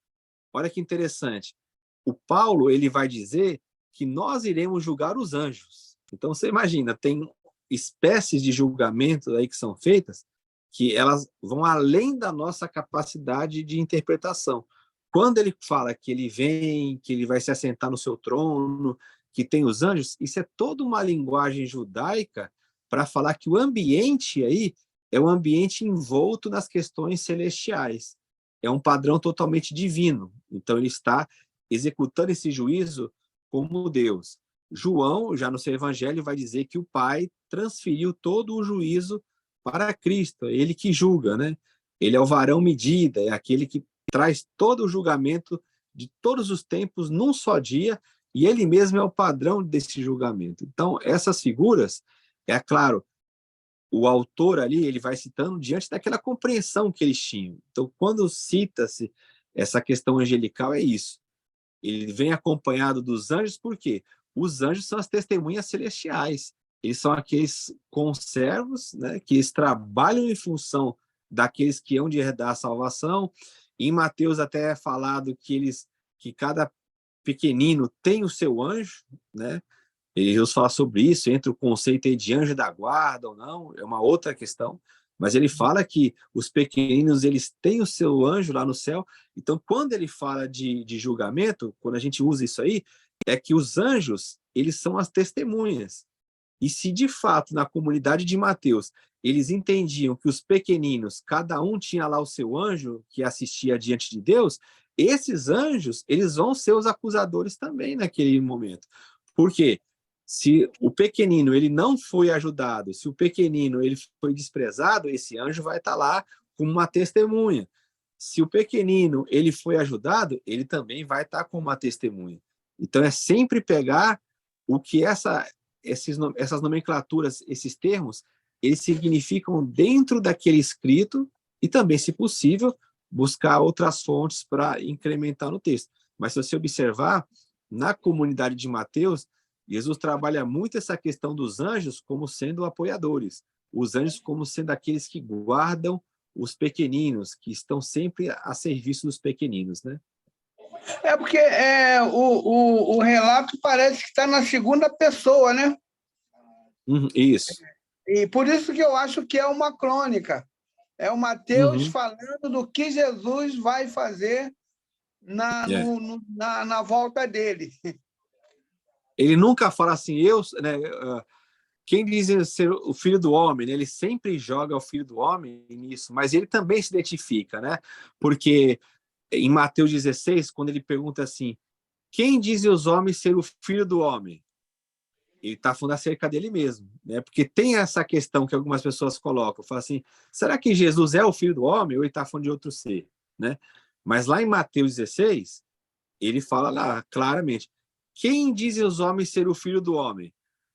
Olha que interessante. O Paulo, ele vai dizer que nós iremos julgar os anjos. Então, você imagina, tem espécies de julgamento aí que são feitas que elas vão além da nossa capacidade de interpretação. Quando ele fala que ele vem, que ele vai se assentar no seu trono, que tem os anjos, isso é toda uma linguagem judaica para falar que o ambiente aí é um ambiente envolto nas questões celestiais. É um padrão totalmente divino. Então, ele está executando esse juízo como Deus. João, já no seu evangelho, vai dizer que o Pai transferiu todo o juízo para Cristo, é ele que julga, né? Ele é o varão medida, é aquele que traz todo o julgamento de todos os tempos num só dia, e ele mesmo é o padrão desse julgamento. Então, essas figuras, é claro, o autor ali, ele vai citando diante daquela compreensão que eles tinham. Então, quando cita-se essa questão angelical, é isso. Ele vem acompanhado dos anjos, por quê? Os anjos são as testemunhas celestiais. Eles são aqueles conservos, né, que eles trabalham em função daqueles que hão de herdar a salvação. Em Mateus até é falado que cada pequenino tem o seu anjo, né? E Jesus fala sobre isso, entre o conceito aí de anjo da guarda ou não, é uma outra questão, mas ele fala que os pequeninos, eles têm o seu anjo lá no céu. Então, quando ele fala de julgamento, quando a gente usa isso aí, é que os anjos, eles são as testemunhas. E se de fato, na comunidade de Mateus, eles entendiam que os pequeninos, cada um tinha lá o seu anjo que assistia diante de Deus, esses anjos, eles vão ser os acusadores também naquele momento. Por quê? Se o pequenino ele não foi ajudado, se o pequenino ele foi desprezado, esse anjo vai estar lá como uma testemunha. Se o pequenino ele foi ajudado, ele também vai estar como uma testemunha. Então é sempre pegar o que essas nomenclaturas, esses termos, eles significam dentro daquele escrito e também, se possível, buscar outras fontes para incrementar no texto. Mas se você observar, na comunidade de Mateus, Jesus trabalha muito essa questão dos anjos como sendo apoiadores. os anjos como sendo aqueles que guardam os pequeninos, que estão sempre a serviço dos pequeninos, né? É porque o relato parece que está na segunda pessoa, né? Isso. E por isso que eu acho que é uma crônica. É o Mateus falando do que Jesus vai fazer na volta dele. Ele nunca fala assim, né, quem diz ser o filho do homem, né? Ele sempre joga o filho do homem nisso, mas ele também se identifica, né? Porque em Mateus 16, quando ele pergunta assim, quem dizem os homens ser o filho do homem? Ele está falando acerca dele mesmo, né? Porque tem essa questão que algumas pessoas colocam, falam assim, será que Jesus é o filho do homem ou ele está falando de outro ser, né? Mas lá em Mateus 16, ele fala lá claramente, quem dizem os homens ser o filho do homem?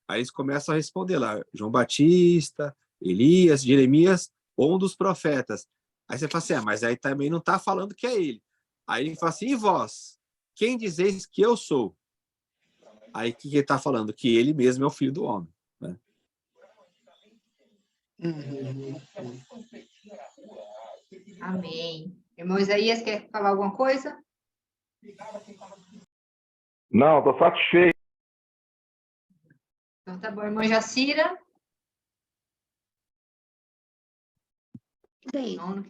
Aí eles começam a responder lá, João Batista, Elias, Jeremias, ou um dos profetas. Aí você fala assim, mas aí também não está falando que é ele. Aí ele fala assim, e vós? Quem dizeis que eu sou? Aí o que ele está falando? Que ele mesmo é o filho do homem. Né? Amém. Irmão Isaías, quer falar alguma coisa? Não, estou satisfeito. Então tá bom. Irmã Jacira? Bem, Não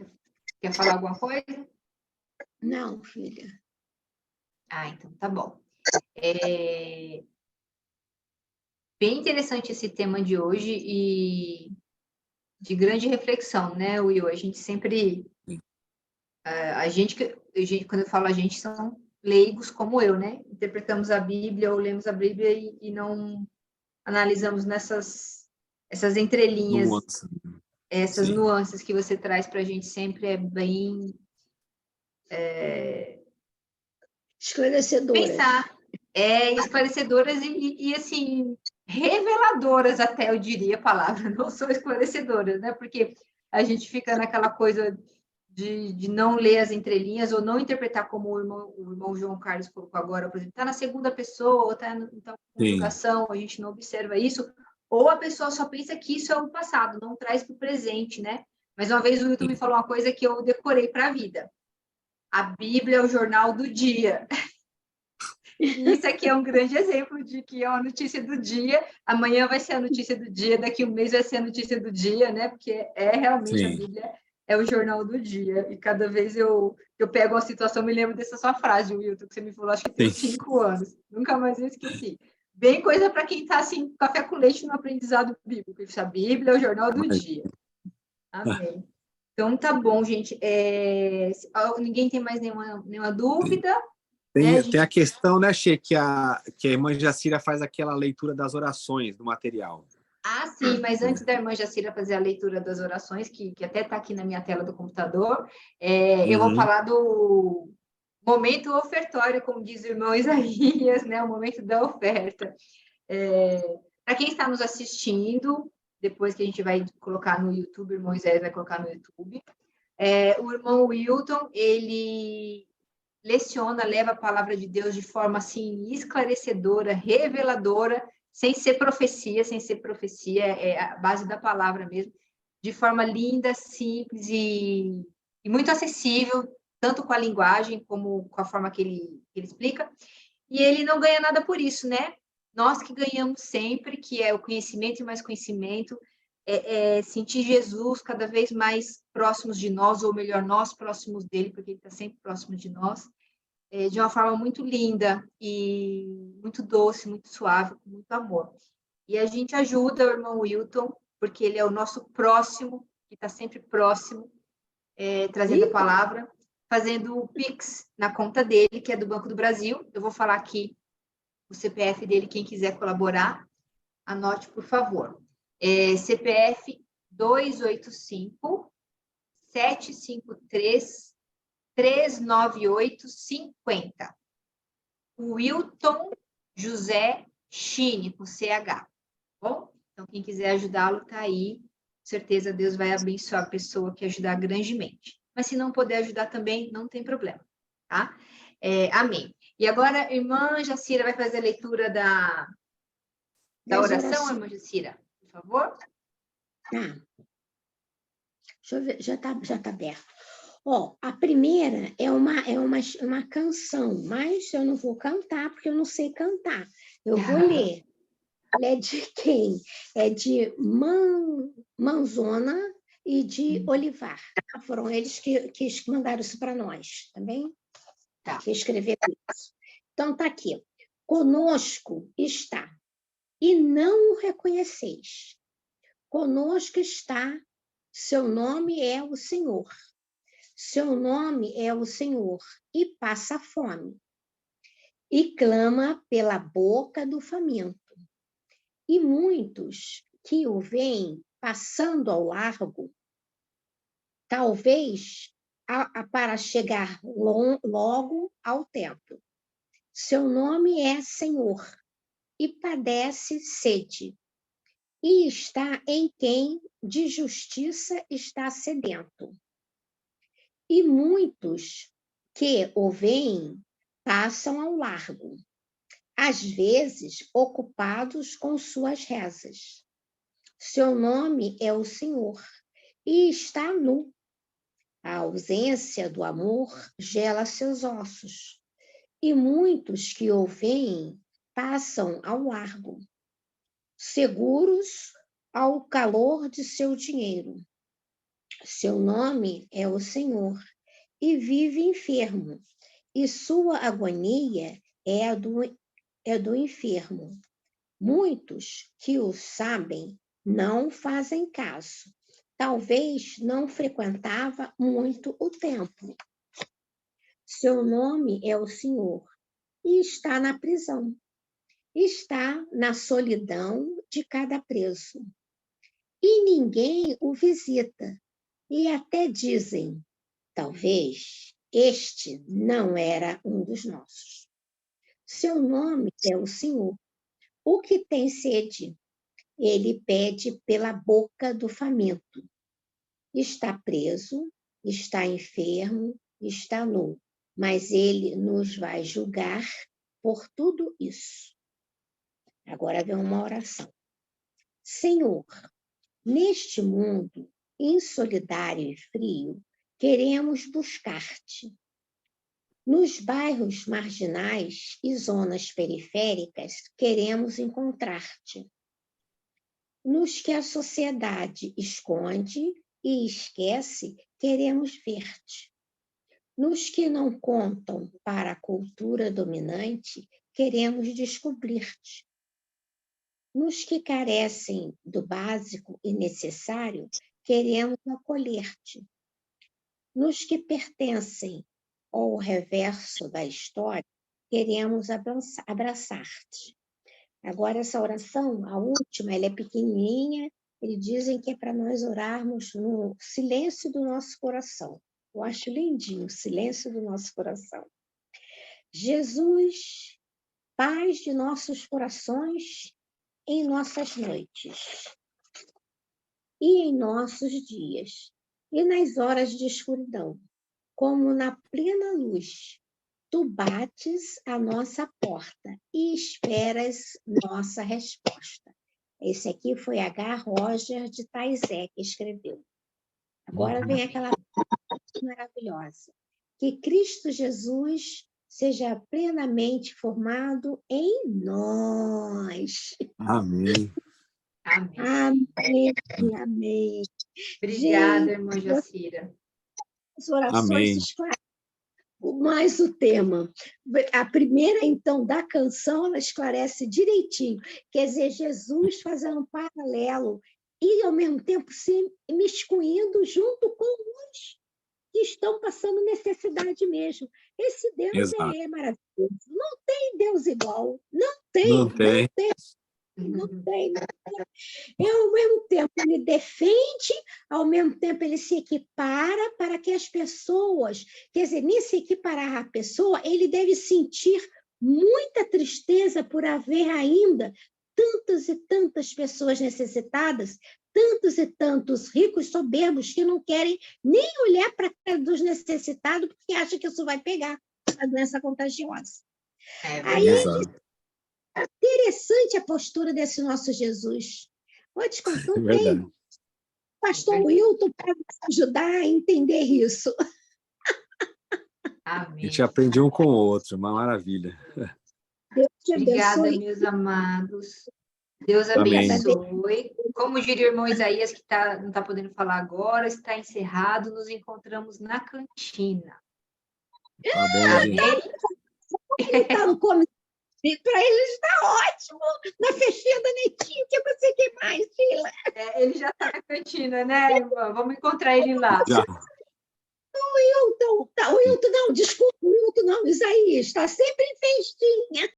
quer falar alguma coisa? não, filha. Ah, então tá bom. Bem interessante esse tema de hoje e de grande reflexão, né, Will? A gente sempre... quando eu falo a gente, são leigos como eu, né? Interpretamos a Bíblia ou lemos a Bíblia e não analisamos essas entrelinhas, essas nuances que você traz para a gente sempre é bem... Esclarecedoras. Pensar, esclarecedoras e, assim, reveladoras até, eu diria a palavra, não são esclarecedoras, né? Porque a gente fica naquela coisa de não ler as entrelinhas ou não interpretar como o irmão João Carlos colocou agora, por exemplo, está na segunda pessoa ou está em conjugação, a gente não observa isso, ou a pessoa só pensa que isso é o passado, não traz para o presente, né? Mas uma vez o Wilton me falou uma coisa que eu decorei para a vida. A Bíblia é o jornal do dia. E isso aqui é um grande exemplo de que é uma notícia do dia, amanhã vai ser a notícia do dia, daqui um mês vai ser a notícia do dia, né? Porque realmente a Bíblia é o jornal do dia. E cada vez eu pego uma situação, me lembro dessa sua frase, Wilton, que você me falou, acho que tem 5 anos. Nunca mais eu esqueci. Bem coisa para quem está assim, café com leite no aprendizado bíblico. A Bíblia é o jornal do dia. Amém. Então, tá bom, gente. Ninguém tem mais nenhuma dúvida? Tem a questão, né, Che, que a irmã Jacira faz aquela leitura das orações do material. Ah, sim, mas antes da irmã Jacira fazer a leitura das orações, que até está aqui na minha tela do computador, eu vou falar do momento ofertório, como diz o irmão Isaías, né, o momento da oferta. Para quem está nos assistindo, depois que a gente vai colocar no YouTube, o irmão Isaías vai colocar no YouTube, o irmão Wilton, ele leciona, leva a palavra de Deus de forma assim esclarecedora, reveladora, sem ser profecia, é a base da palavra mesmo, de forma linda, simples e muito acessível, tanto com a linguagem como com a forma que ele explica. E ele não ganha nada por isso, né? Nós que ganhamos sempre, que é o conhecimento e mais conhecimento, sentir Jesus cada vez mais próximos de nós, ou melhor, nós próximos dele, porque ele está sempre próximo de nós, de uma forma muito linda e muito doce, muito suave, com muito amor. E a gente ajuda o irmão Wilton, porque ele é o nosso próximo, que está sempre próximo, trazendo a palavra, fazendo o Pix na conta dele, que é do Banco do Brasil. Eu vou falar aqui o CPF dele, quem quiser colaborar, anote, por favor. CPF 285-753-39850. Wilton José Chine, com CH. Bom? Então, quem quiser ajudá-lo, está aí. Com certeza, Deus vai abençoar a pessoa que ajudar grandemente. Mas se não puder ajudar também, não tem problema. Tá? Amém. E agora, irmã Jacira vai fazer a leitura da oração, irmã Jacira, por favor. Tá. Deixa eu ver, já tá aberto. Ó, a primeira é uma canção, mas eu não vou cantar, porque eu não sei cantar. Eu vou ler. Ela é de quem? É de Manzona e de Olivar. Foram eles que mandaram isso para nós, tá bem? Tá. Que escreveram isso. Então, tá aqui. Conosco está, e não o reconheceis. Conosco está, seu nome é o Senhor. Seu nome é o Senhor, e passa fome, e clama pela boca do faminto. E muitos que o veem passando ao largo, talvez para chegar logo ao templo. Seu nome é Senhor, e padece sede, e está em quem de justiça está sedento. E muitos que o veem passam ao largo, às vezes ocupados com suas rezas. Seu nome é o Senhor, e está nu. A ausência do amor gela seus ossos, e muitos que o veem passam ao largo, seguros ao calor de seu dinheiro. Seu nome é o Senhor, e vive enfermo, e sua agonia é do enfermo. Muitos que o sabem não fazem caso. Talvez não frequentava muito o templo. Seu nome é o Senhor, e está na prisão. Está na solidão de cada preso. E ninguém o visita. E até dizem, talvez este não era um dos nossos. Seu nome é o Senhor. O que tem sede, ele pede pela boca do faminto. Está preso, está enfermo, está nu, mas ele nos vai julgar por tudo isso. Agora vem uma oração. Senhor, neste mundo insolidário e frio, queremos buscar-te. Nos bairros marginais e zonas periféricas, queremos encontrar-te. Nos que a sociedade esconde e esquece, queremos ver-te. Nos que não contam para a cultura dominante, queremos descobrir-te. Nos que carecem do básico e necessário, queremos acolher-te. Nos que pertencem ao reverso da história, queremos abraçar-te. Agora, essa oração, a última, ela é pequenininha, eles dizem que é para nós orarmos no silêncio do nosso coração. Eu acho lindinho o silêncio do nosso coração. Jesus, paz de nossos corações em nossas noites e em nossos dias, e nas horas de escuridão, como na plena luz, tu bates a nossa porta e esperas nossa resposta. Esse aqui foi H. Roger de Taizé que escreveu. Agora vem aquela parte maravilhosa. Que Cristo Jesus seja plenamente formado em nós. Amém. Amém. Amém, amém. Obrigada, Gente, irmã Jacira. as orações Amém. esclarecem mais o tema. A primeira, então, da canção, ela esclarece direitinho. Quer dizer, Jesus fazendo um paralelo e, ao mesmo tempo, se miscuindo junto com os que estão passando necessidade mesmo. Esse Deus Exato. é maravilhoso. Não tem Deus igual. Não tem. Não tem. Não tem. E, ao mesmo tempo, ele defende, ao mesmo tempo, ele se equipara para que as pessoas, quer dizer, nem se equiparar à pessoa, ele deve sentir muita tristeza por haver ainda tantas e tantas pessoas necessitadas, tantos e tantos ricos soberbos que não querem nem olhar para a cara dos necessitados porque acham que isso vai pegar a doença contagiosa. Aí, Exato. interessante a postura desse nosso Jesus. Vou te contar, Verdade. pastor Wilton para nos ajudar a entender isso. A Amém. gente aprende um com o outro, uma maravilha. Deus te Obrigada, abençoe. meus amados. Deus Amém. abençoe. Como diria o irmão Isaías, que não está podendo falar agora, está encerrado. Nos encontramos na cantina. Tá bom, gente. Tá no começo. Para ele está ótimo. Na festinha da Netinho, que você quer mais, Sheila? Ele já está na cantina, né, irmã? Vamos encontrar ele lá. Já. O Wilton não, desculpa, o Wilton não, Isaías, está sempre em festinha.